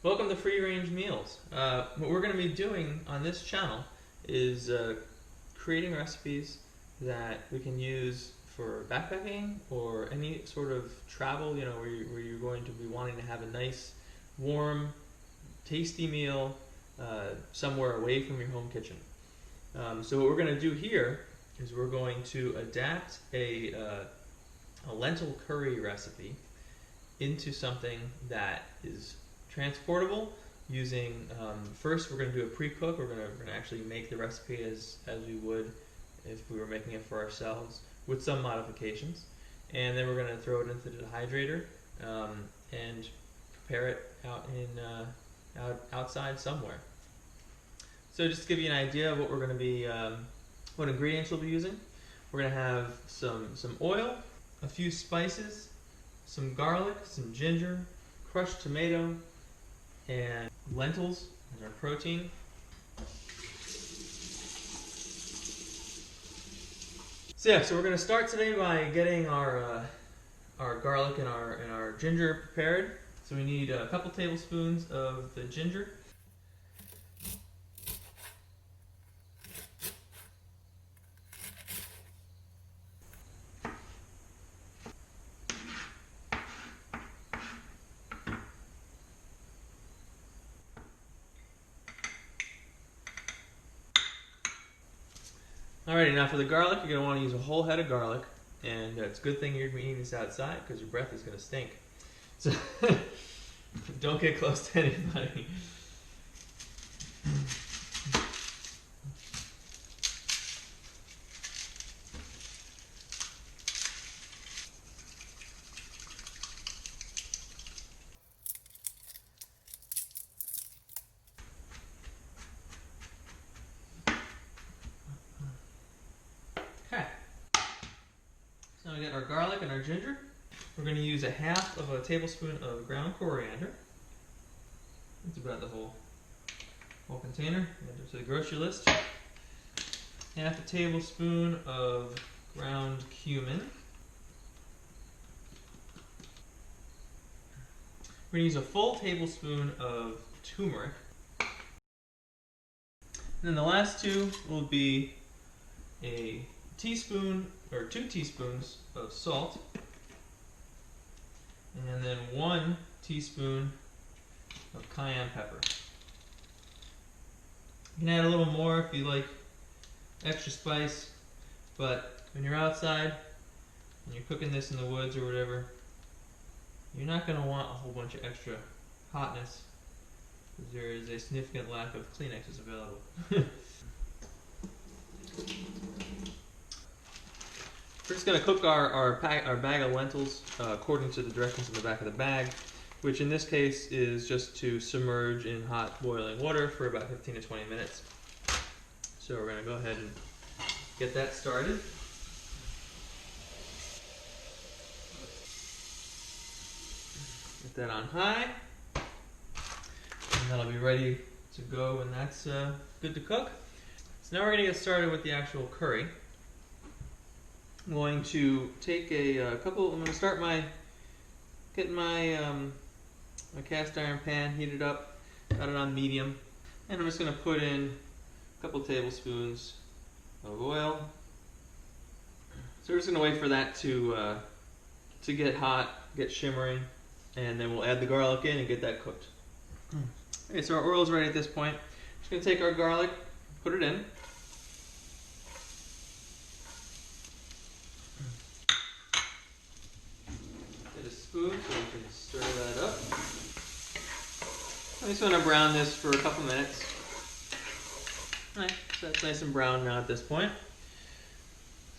Welcome to Free Range Meals. What we're going to be doing on this channel is creating recipes that we can use for backpacking or any sort of travel, where you're going to be wanting to have a nice, warm, tasty meal somewhere away from your home kitchen. So what we're going to do here is we're going to adapt a lentil curry recipe into something that is transportable using, first we're going to do a pre-cook. We're going to actually make the recipe as we would if we were making it for ourselves with some modifications. And then we're going to throw it into the dehydrator and prepare it outside somewhere. So just to give you an idea of what we're going to be, what ingredients we'll be using, we're going to have some oil, a few spices, some garlic, some ginger, crushed tomato, and lentils as our protein. So we're going to start today by getting our garlic and our ginger prepared. So we need a couple tablespoons of the ginger. Alrighty, now for the garlic, you're going to want to use a whole head of garlic, and it's a good thing you're eating this outside because your breath is going to stink. So don't get close to anybody. Okay, so we got our garlic and our ginger. We're going to use a half of a tablespoon of ground coriander. That's about the whole container. Add it to the grocery list. Half a tablespoon of ground cumin. We're going to use a full tablespoon of turmeric. And then the last two will be a teaspoon or 2 teaspoons of salt, and then 1 teaspoon of cayenne pepper. You can add a little more if you like extra spice, but when you're outside and you're cooking this in the woods or whatever, you're not going to want a whole bunch of extra hotness because there is a significant lack of Kleenexes available. We're just going to cook our bag of lentils according to the directions in the back of the bag, which in this case is just to submerge in hot boiling water for about 15 to 20 minutes. So we're going to go ahead and get that started. Get that on high, and that'll be ready to go when that's good to cook. So now we're going to get started with the actual curry. I'm going to take I'm going to start getting my cast iron pan heated up, got it on medium, and I'm just going to put in a couple tablespoons of oil. So we're just going to wait for that to get hot, get shimmering, and then we'll add the garlic in and get that cooked. Okay, so our oil is ready at this point. Just going to take our garlic, put it in. So we can stir that up. I just want to brown this for a couple minutes. Alright, so that's nice and brown now at this point.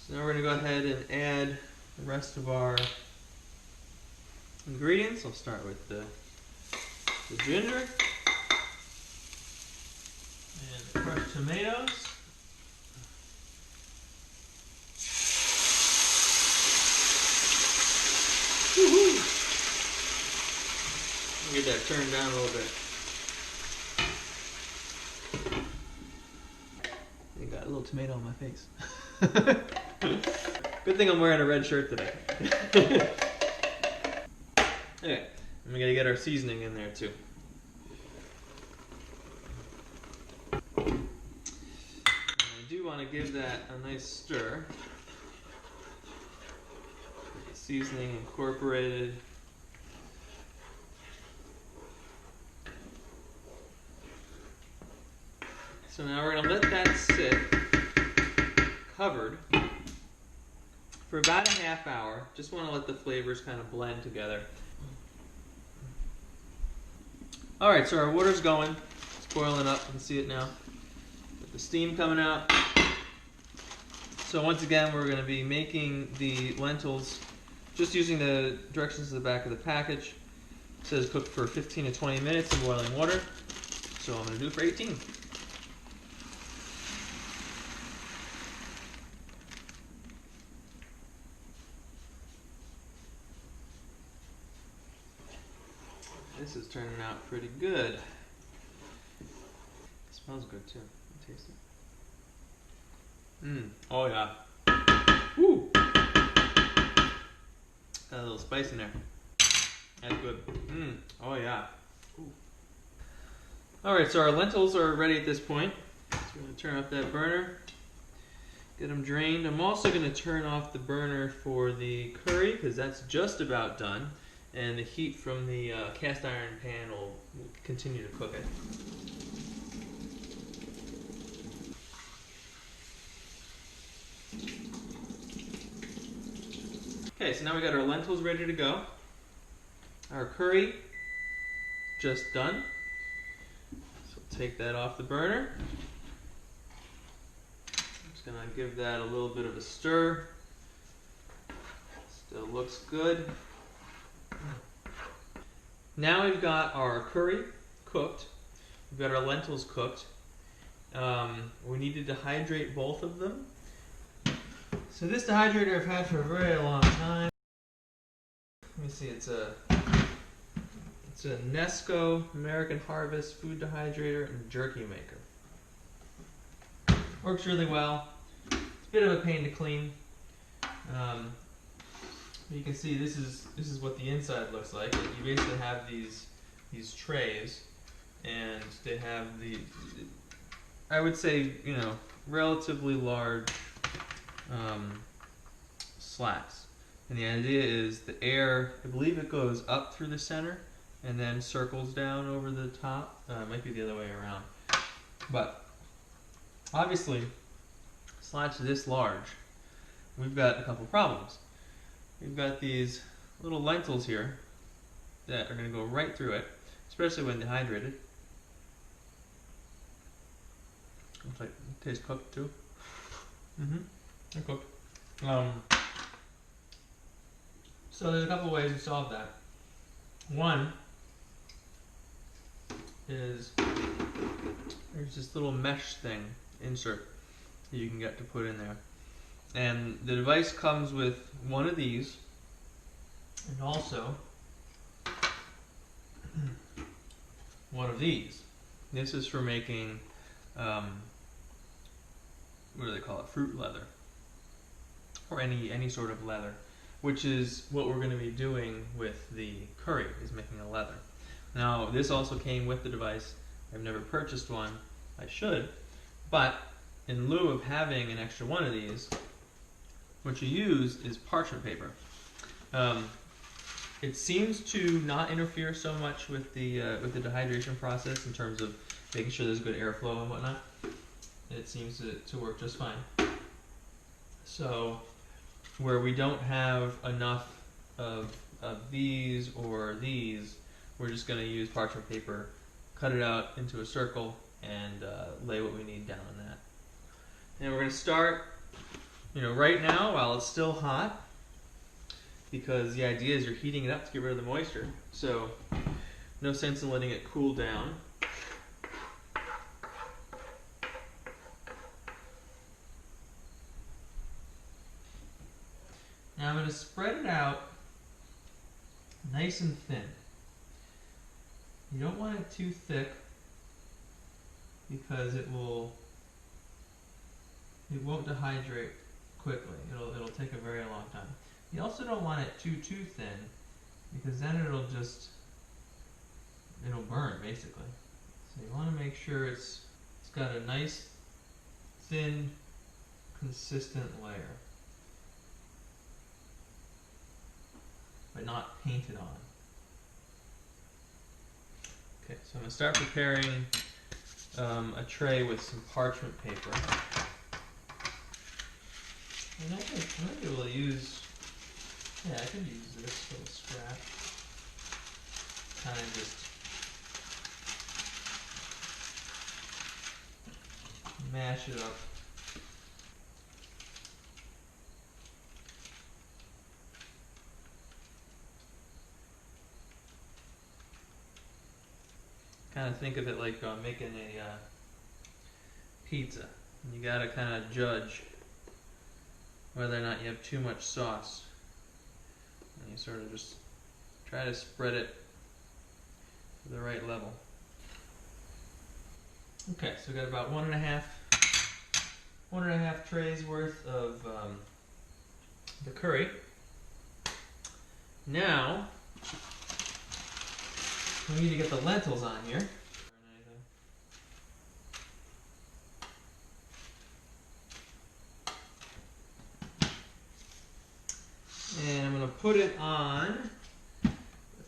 So now we're going to go ahead and add the rest of our ingredients. I'll start with the ginger and the crushed tomatoes. Woohoo! Get that turned down a little bit. I got a little tomato on my face. Good thing I'm wearing a red shirt today. Okay, and we gotta get our seasoning in there too. want to give that a nice stir. Seasoning incorporated. So now we're going to let that sit covered for about a half hour. Just want to let the flavors kind of blend together. Alright, so our water's going. It's boiling up. You can see it now. With the steam coming out. So once again, we're going to be making the lentils just using the directions at the back of the package. It says cook for 15 to 20 minutes in boiling water. So I'm going to do it for 18. This is turning out pretty good. It smells good too. Taste it. Oh yeah. Woo! Got a little spice in there. That's good. Oh yeah. Alright, so our lentils are ready at this point. So we're going to turn off that burner. Get them drained. I'm also going to turn off the burner for the curry because that's just about done. And the heat from the cast iron pan will continue to cook it. Okay, so now we got our lentils ready to go. Our curry just done. So we'll take that off the burner. I'm just gonna give that a little bit of a stir. Still looks good. Now we've got our curry cooked. We've got our lentils cooked. We need to dehydrate both of them. So this dehydrator I've had for a very long time. Let me see, it's a Nesco American Harvest food dehydrator and jerky maker. Works really well. It's a bit of a pain to clean. You can see this is what the inside looks like. You basically have these trays, and they have the, I would say, relatively large slats. And the idea is the air, I believe it goes up through the center and then circles down over the top. It might be the other way around. But obviously, slats this large, we've got a couple problems. We've got these little lentils here that are going to go right through it, especially when dehydrated. Looks like it tastes cooked too. They're cooked. So there's a couple ways to solve that. One is there's this little mesh thing, insert, that you can get to put in there. And the device comes with one of these, and also one of these. This is for making, what do they call it? Fruit leather. Or any sort of leather. Which is what we're going to be doing with the curry, is making a leather. Now, this also came with the device. I've never purchased one. I should. But in lieu of having an extra one of these, what you use is parchment paper. It seems to not interfere so much with the dehydration process in terms of making sure there's good airflow and whatnot. It seems to work just fine. So where we don't have enough of these or these, we're just going to use parchment paper, cut it out into a circle, and lay what we need down on that. And we're going to start, right now while it's still hot, because the idea is you're heating it up to get rid of the moisture. So no sense in letting it cool down. Now I'm going to spread it out nice and thin. You don't want it too thick because it won't dehydrate quickly. It'll take a very long time. You also don't want it too thin because then it'll burn basically. So you want to make sure it's got a nice thin consistent layer, but not painted on. Okay, so I'm going to start preparing a tray with some parchment paper. And I might be able to use, yeah, I could use this little scrap. Kind of just mash it up. Kind of think of it like making a pizza. You gotta kind of judge whether or not you have too much sauce. And you sort of just try to spread it to the right level. Okay, so we've got about one and a half trays worth of the curry. Now, we need to get the lentils on here. And I'm going to put it on the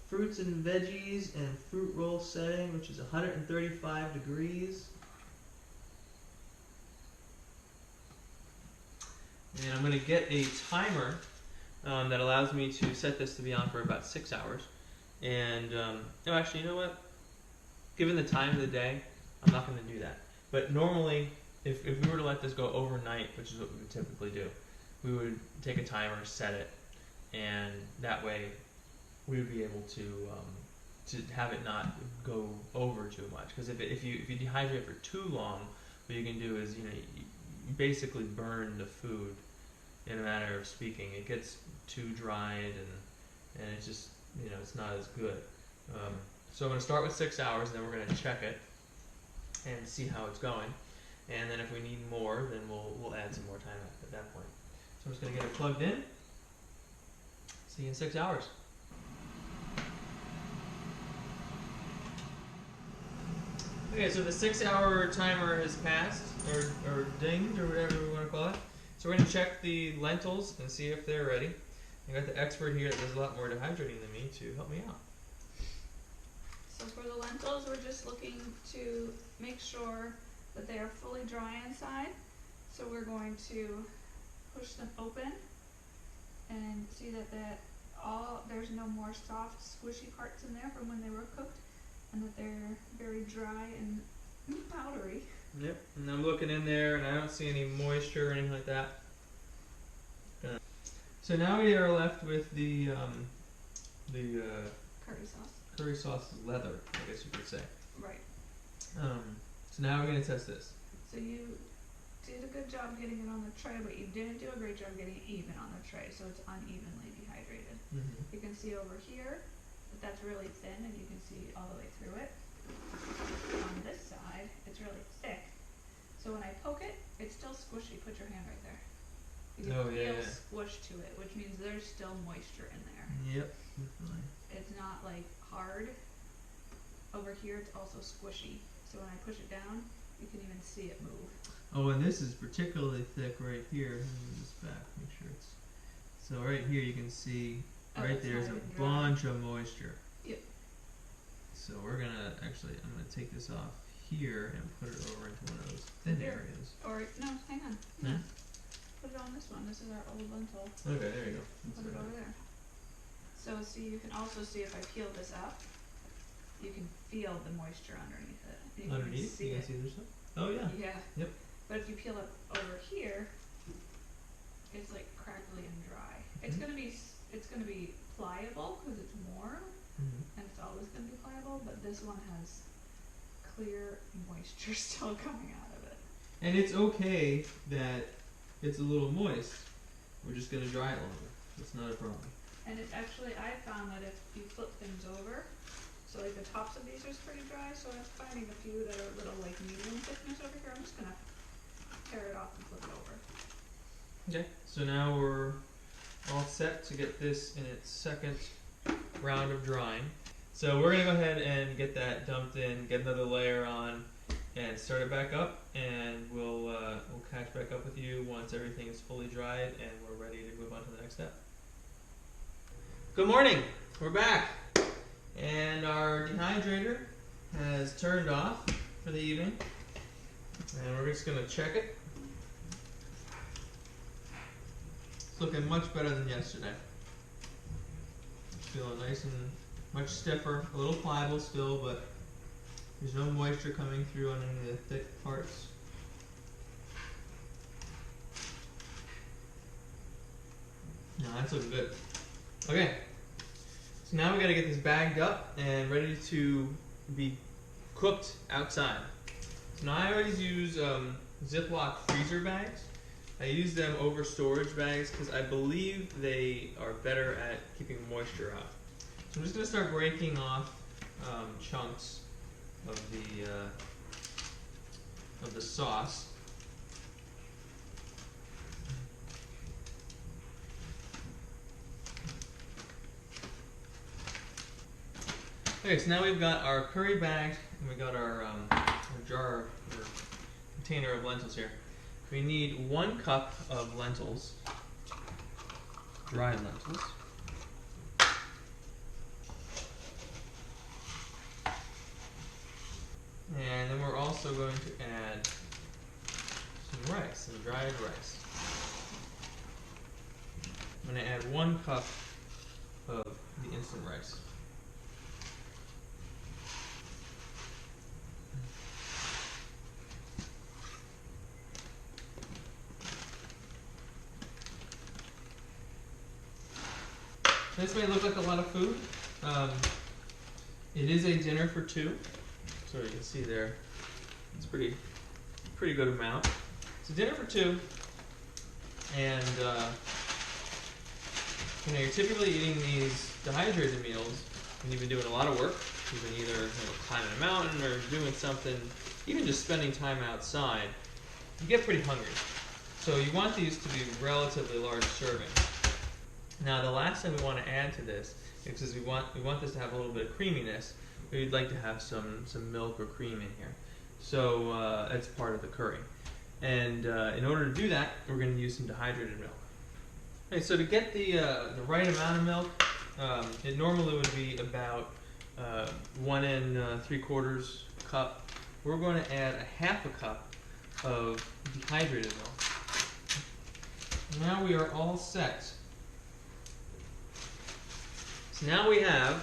fruits and veggies and fruit roll setting, which is 135 degrees. And I'm going to get a timer that allows me to set this to be on for about 6 hours. And, no, actually, you know what? Given the time of the day, I'm not going to do that. But normally, if we were to let this go overnight, which is what we would typically do, we would take a timer, set it, and that way we would be able to have it not go over too much. Because if you dehydrate for too long, what you can do is you basically burn the food in a manner of speaking. It gets too dried and it's just it's not as good. So I'm going to start with 6 hours, and then we're going to check it and see how it's going. And then if we need more, then we'll add some more time at that point. So I'm just going to get it plugged in. See you in 6 hours. Okay, so the 6 hour timer has passed, or dinged, or whatever we want to call it. So we're going to check the lentils and see if they're ready. I got the expert here that does a lot more dehydrating than me to help me out. So for the lentils, we're just looking to make sure that they are fully dry inside. So we're going to push them open and see that there's no more soft, squishy parts in there from when they were cooked, and that they're very dry and powdery. Yep, and I'm looking in there and I don't see any moisture or anything like that. So now we are left with the Curry sauce. Curry sauce leather, I guess you could say. Right. So now we're going to test this. So you did a good job getting it on the tray, but you didn't do a great job getting it even on the tray, so it's unevenly dehydrated. Mm-hmm. You can see over here that that's really thin, and you can see all the way through it. On this side, it's really thick. So when I poke it, it's still squishy. Put your hand right there. You can feel squish to it, which means there's still moisture in there. Yep. Definitely. It's not like hard. Over here, it's also squishy. So when I push it down, you can even see it move. Oh, and this is particularly thick right here. Let me move this back, make sure it's... So right here you can see, right there's a bunch of moisture. Yep. So we're gonna, actually, I'm gonna take this off here and put it over into one of those thin areas. Or, no, hang on. Hmm? Put it on this one. This is our old lentil. Okay, there you go. Put it over there. So see, you can also see if I peel this up, you can feel the moisture underneath it. You Underneath? Can see you can see there's some? Oh yeah. Yeah. Yep. But if you peel it over here, it's like crackly and dry. It's gonna be pliable because it's warm, and it's always gonna be pliable. But this one has clear moisture still coming out of it. And it's okay that it's a little moist. We're just gonna dry it longer. It's not a problem. And it's actually, I found that if you flip things over, so like the tops of these are pretty dry, so I'm finding a few that are a little like medium thickness over here. I'm just gonna tear it off and flip it over. Okay, so now we're all set to get this in its second round of drying. So we're gonna go ahead and get that dumped in, get another layer on, and start it back up, and we'll catch back up with you once everything is fully dried and we're ready to move on to the next step. Good morning, we're back, and our dehydrator has turned off for the evening, and we're just going to check it. It's looking much better than yesterday. It's feeling nice and much stiffer, a little pliable still, but there's no moisture coming through on any of the thick parts. No, that's looking good. Okay, so now we got to get this bagged up and ready to be cooked outside. So now I always use Ziploc freezer bags. I use them over storage bags because I believe they are better at keeping moisture out. So I'm just going to start breaking off chunks of the sauce. Okay, so now we've got our curry bag and we got our jar or container of lentils here. We need 1 cup of lentils, dried lentils. And then we're also going to add some rice, some dried rice. I'm going to add 1 cup of the instant rice. This may look like a lot of food. It is a dinner for 2, so you can see there. It's pretty good amount. It's a dinner for 2, and you're typically eating these dehydrated meals when you've been doing a lot of work. You've been either climbing a mountain or doing something, even just spending time outside. You get pretty hungry, so you want these to be relatively large servings. Now the last thing we want to add to this, because we want this to have a little bit of creaminess, we'd like to have some milk or cream in here. So that's part of the curry. And in order to do that, we're going to use some dehydrated milk. Okay, so to get the right amount of milk, it normally would be about 1 3/4 cup. We're going to add a 1/2 cup of dehydrated milk. Now we are all set. So now we have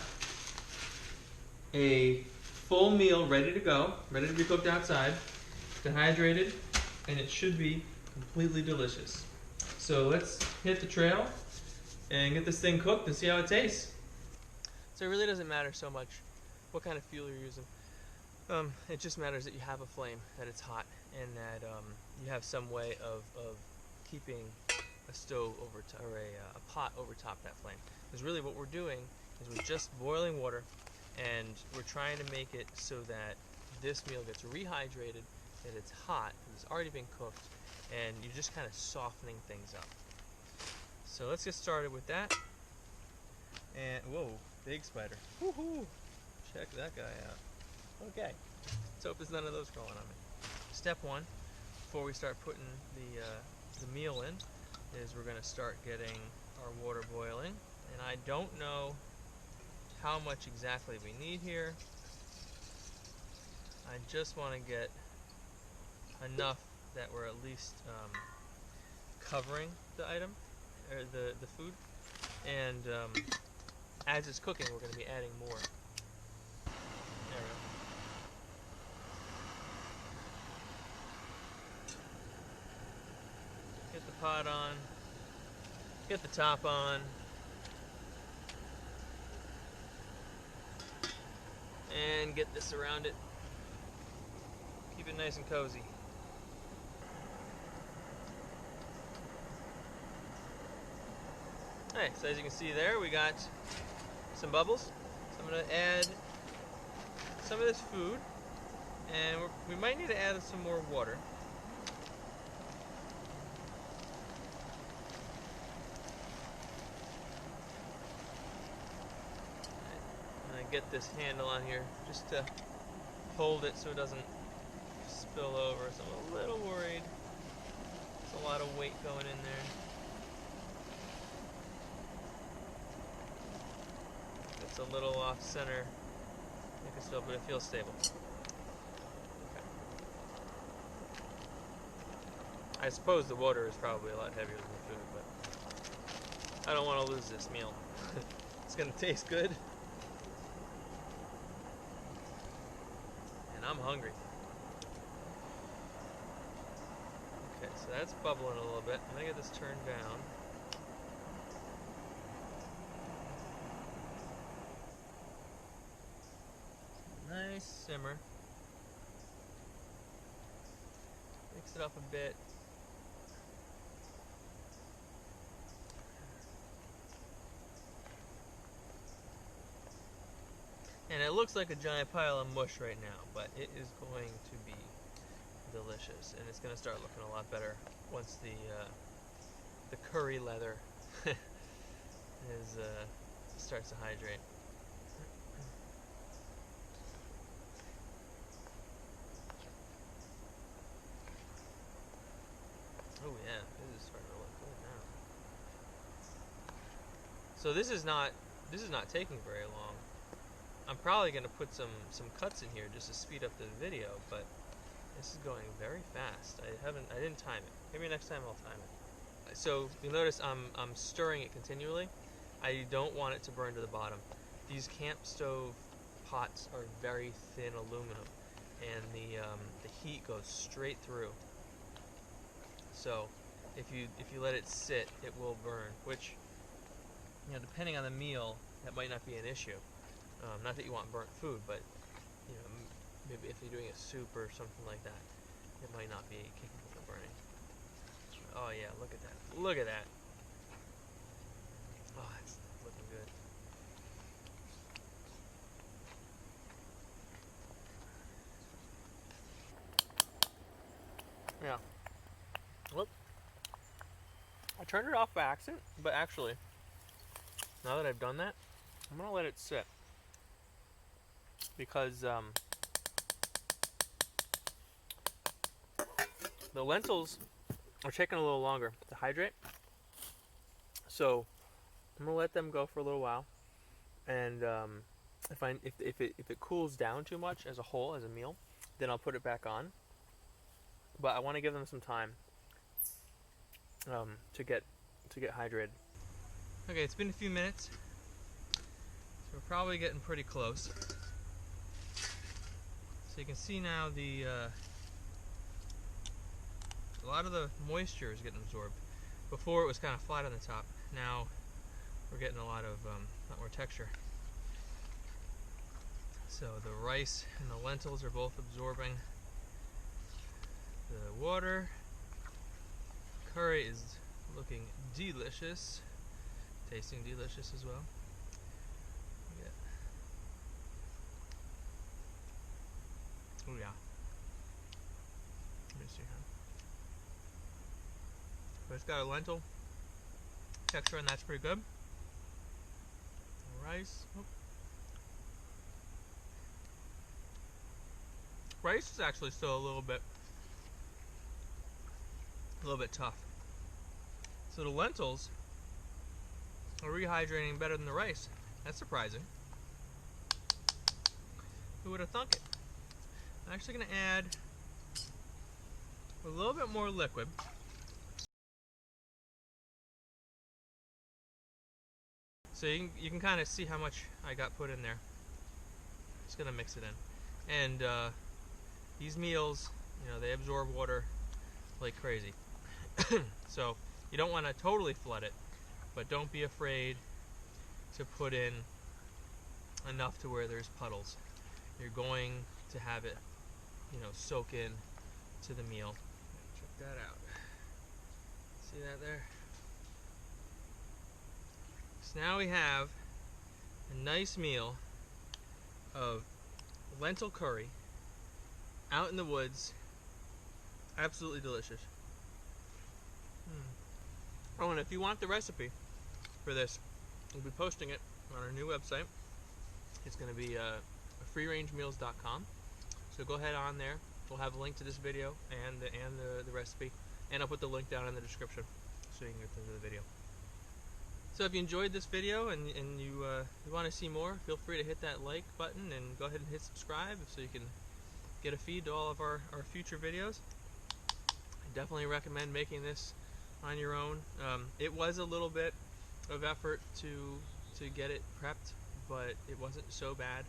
a full meal ready to go, ready to be cooked outside, dehydrated, and it should be completely delicious. So let's hit the trail and get this thing cooked and see how it tastes. So it really doesn't matter so much what kind of fuel you're using. It just matters that you have a flame, that it's hot, and that you have some way of keeping a stove over or a pot over top that flame. Because really what we're doing is we're just boiling water, and we're trying to make it so that this meal gets rehydrated, that it's hot, that it's already been cooked, and you're just kind of softening things up. So let's get started with that. And whoa, big spider. Woohoo! Check that guy out. Okay, let's hope there's none of those crawling on me. Step 1, before we start putting the meal in, is we're going to start getting our water boiling. And I don't know how much exactly we need here. I just want to get enough that we're at least covering the item, or the food. And as it's cooking, we're going to be adding more. There we go. Get the pot on. Get the top on. And get this around it. Keep it nice and cozy. Alright, so as you can see there, we got some bubbles. So I'm going to add some of this food, and we might need to add some more water. Get this handle on here just to hold it so it doesn't spill over, so I'm a little worried. There's a lot of weight going in there. It's a little off center. I can still, but it feels stable. Okay. I suppose the water is probably a lot heavier than the food, but I don't want to lose this meal. It's going to taste good. And I'm hungry. Okay, so that's bubbling a little bit. I'm going to get this turned down. Nice simmer. Mix it up a bit. And it looks like a giant pile of mush right now, but it is going to be delicious, and it's going to start looking a lot better once the curry leather starts to hydrate. Oh yeah, this is starting to look good now. So this is not taking very long. I'm probably going to put some cuts in here just to speed up the video, but this is going very fast. I didn't time it. Maybe next time I'll time it. So you'll notice I'm stirring it continually. I don't want it to burn to the bottom. These camp stove pots are very thin aluminum, and the heat goes straight through. So if you let it sit, it will burn. Which, depending on the meal, that might not be an issue. Not that you want burnt food, but maybe if you're doing a soup or something like that, it might not be capable of burning. Oh yeah, look at that! Look at that! Oh, it's looking good. Yeah. Whoop. I turned it off by accident, but actually, now that I've done that, I'm gonna let it sit because the lentils are taking a little longer to hydrate, so I'm gonna let them go for a little while, and if it cools down too much as a whole, as a meal, then I'll put it back on. But I want to give them some time to get hydrated. Okay, it's been a few minutes, so we're probably getting pretty close. So you can see now a lot of the moisture is getting absorbed. Before it was kind of flat on the top. Now we're getting a lot more texture. So the rice and the lentils are both absorbing the water. Curry is looking delicious, tasting delicious as well. Yeah. Oh yeah. Let me see how. But it's got a lentil texture, and that's pretty good. Rice. Oh. Rice is actually still a little bit tough. So the lentils are rehydrating better than the rice. That's surprising. Who would have thunk it? I'm actually going to add a little bit more liquid. So you can kind of see how much I got put in there. Just going to mix it in. And these meals, they absorb water like crazy. So you don't want to totally flood it, but don't be afraid to put in enough to where there's puddles. You're going to have it, soak in to the meal. Check that out. See that there? So now we have a nice meal of lentil curry out in the woods. Absolutely delicious. Oh, and if you want the recipe for this, we'll be posting it on our new website. It's going to be freerangemeals.com. So go ahead on there We'll have a link to this video and the recipe, and I'll put the link down in the description so you can get to the video. So if you enjoyed this video and you want to see more, feel free to hit that like button and go ahead and hit subscribe so you can get a feed to all of our future videos. I definitely recommend making this on your own. It was a little bit of effort to get it prepped, but it wasn't so bad.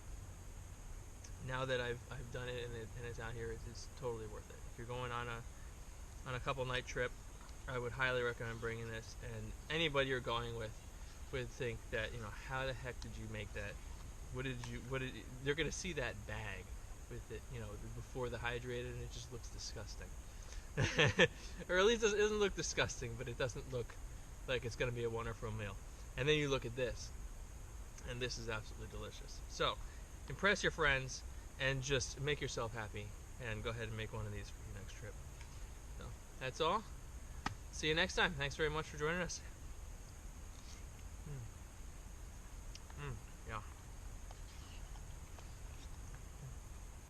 Now that I've done it and it's out here, it's totally worth it. If you're going on a couple night trip, I would highly recommend bringing this, and anybody you're going with would think that, you know, how the heck did you make that? They're gonna see that bag with it, you know, before the hydrated, and it just looks disgusting. Or at least it doesn't look disgusting, but it doesn't look like it's gonna be a wonderful meal. And then you look at this, and this is absolutely delicious. So impress your friends and just make yourself happy, and go ahead and make one of these for your next trip. So that's all. See you next time. Thanks very much for joining us.